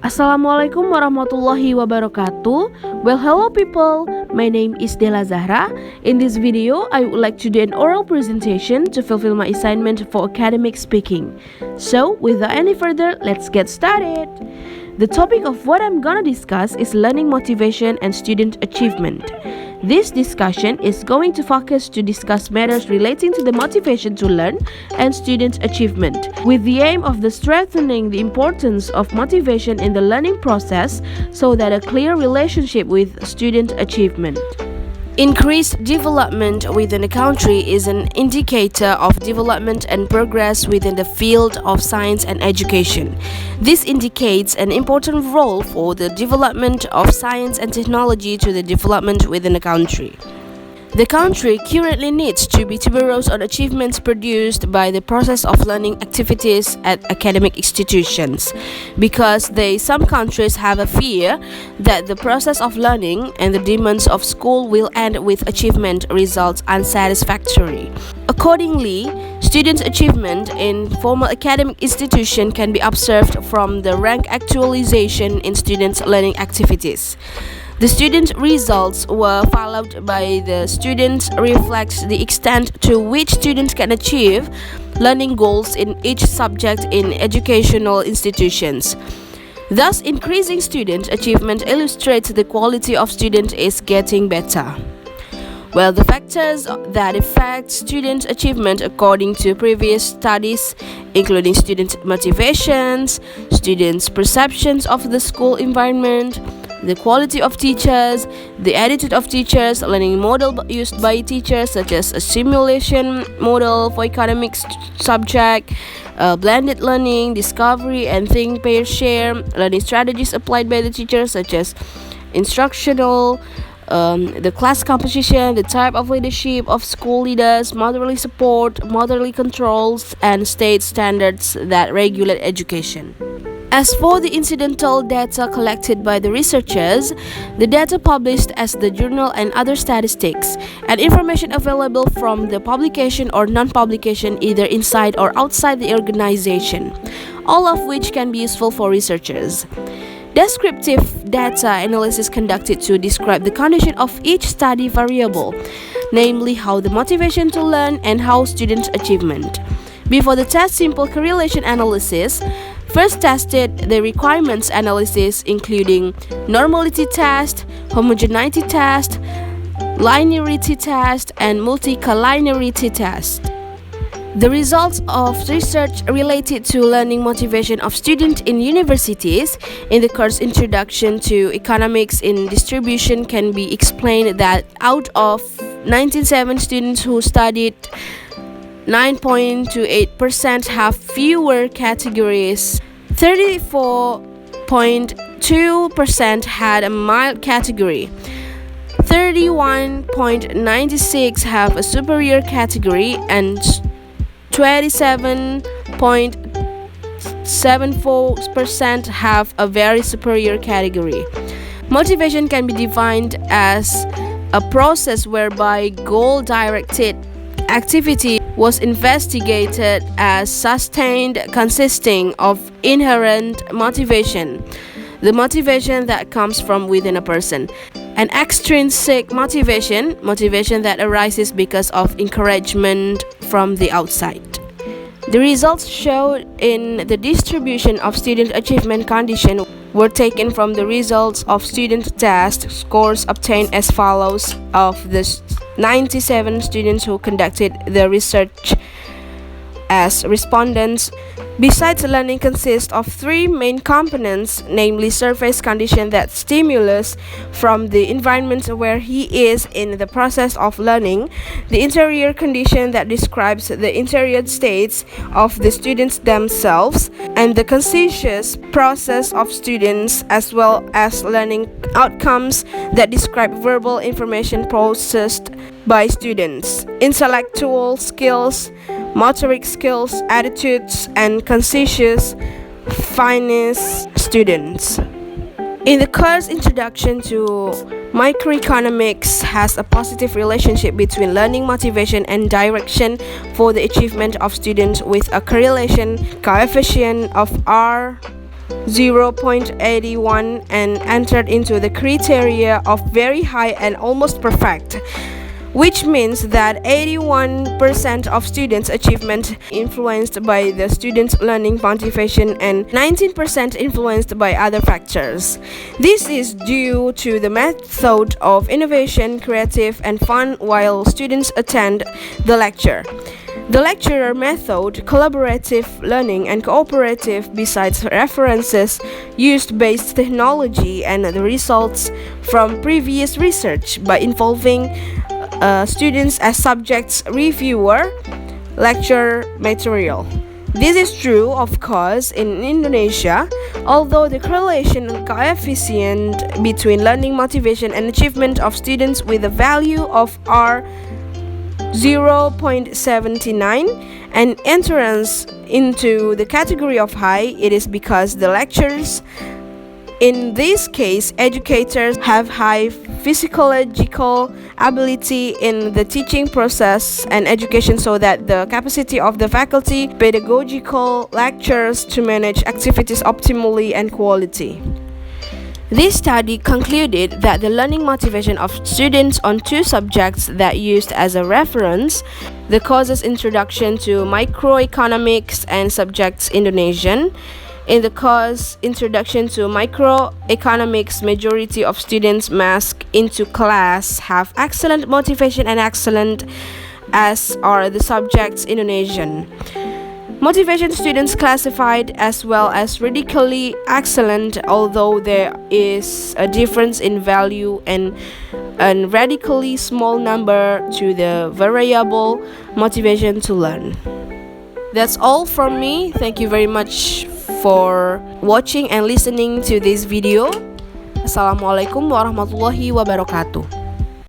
Assalamualaikum warahmatullahi wabarakatuh. Well, hello people. My name is Dela Zahra. In this video, I would like to do an oral presentation to fulfill my assignment for academic speaking. So, without any further, let's get started. The topic of what I'm gonna discuss is learning motivation and student achievement. This discussion is going to focus to discuss matters relating to the motivation to learn and student achievement, with the aim of strengthening the importance of motivation in the learning process so that a clear relationship with student achievement. Increased development within a country is an indicator of development and progress within the field of science and education. This indicates an important role for the development of science and technology to the development within a country. The country currently needs to be tuberose on achievements produced by the process of learning activities at academic institutions, because some countries have a fear that the process of learning and the demands of school will end with achievement results unsatisfactory. Accordingly, students' achievement in formal academic institution can be observed from the rank actualization in students' learning activities. The student results were followed by the students reflects the extent to which students can achieve learning goals in each subject in educational institutions. Thus, increasing student achievement illustrates the quality of student is getting better. Well, the factors that affect student achievement according to previous studies, including student motivations, students' perceptions of the school environment, the quality of teachers, the attitude of teachers, learning model used by teachers such as a simulation model for economic subject, blended learning, discovery and think, pair, share, learning strategies applied by the teachers such as instructional, the class composition, the type of leadership of school leaders, motherly support, motherly controls, and state standards that regulate education. As for the incidental data collected by the researchers, the data published as the journal and other statistics, and information available from the publication or non-publication either inside or outside the organization, all of which can be useful for researchers. Descriptive data analysis conducted to describe the condition of each study variable, namely how the motivation to learn and how students' achievement. Before the test simple correlation analysis, first tested the requirements analysis including normality test, homogeneity test, linearity test, and multicollinearity test. The results of research related to learning motivation of students in universities in the course Introduction to Economics in Distribution can be explained that out of 97 students who studied, 9.28% have fewer categories, 34.2% had a mild category, 31.96% have a superior category, and 27.74% have a very superior category. Motivation can be defined as a process whereby goal-directed activity was investigated as sustained, consisting of inherent motivation, the motivation that comes from within a person, and extrinsic motivation, motivation that arises because of encouragement from the outside. The results showed in the distribution of student achievement condition were taken from the results of student test scores obtained as follows of the 97 students who conducted the research as respondents. Besides, learning consists of three main components, namely surface condition that stimulus from the environment where he is in the process of learning, the interior condition that describes the interior states of the students themselves, and the conscious process of students, as well as learning outcomes that describe verbal information processed by students, intellectual skills, motoric skills, attitudes, and conscious finesse students. In the course Introduction to Microeconomics has a positive relationship between learning motivation and direction for the achievement of students with a correlation coefficient of R 0.81 and entered into the criteria of very high and almost perfect, which means that 81% of students' achievement influenced by the students' learning motivation and 19% influenced by other factors. This is due to the method of innovation, creative, and fun while students attend the lecture. The lecturer method, collaborative learning, and cooperative besides references used based technology and the results from previous research by involving students as subjects reviewer lecture material. This is true, of course, in Indonesia, although the correlation coefficient between learning motivation and achievement of students with a value of R 0.79 and entrance into the category of high, it is because the lectures, in this case, educators have high physiological ability in the teaching process and education so that the capacity of the faculty, pedagogical lecturers to manage activities optimally and quality. This study concluded that the learning motivation of students on two subjects that used as a reference, the courses Introduction to Microeconomics and subjects Indonesian. In the course Introduction to Microeconomics, majority of students masked into class have excellent motivation and excellent as are the subjects Indonesian. Motivation students classified as well as radically excellent, although there is a difference in value and a radically small number to the variable motivation to learn. That's all from me. Thank you very much for watching and listening to this video. Assalamualaikum warahmatullahi wabarakatuh.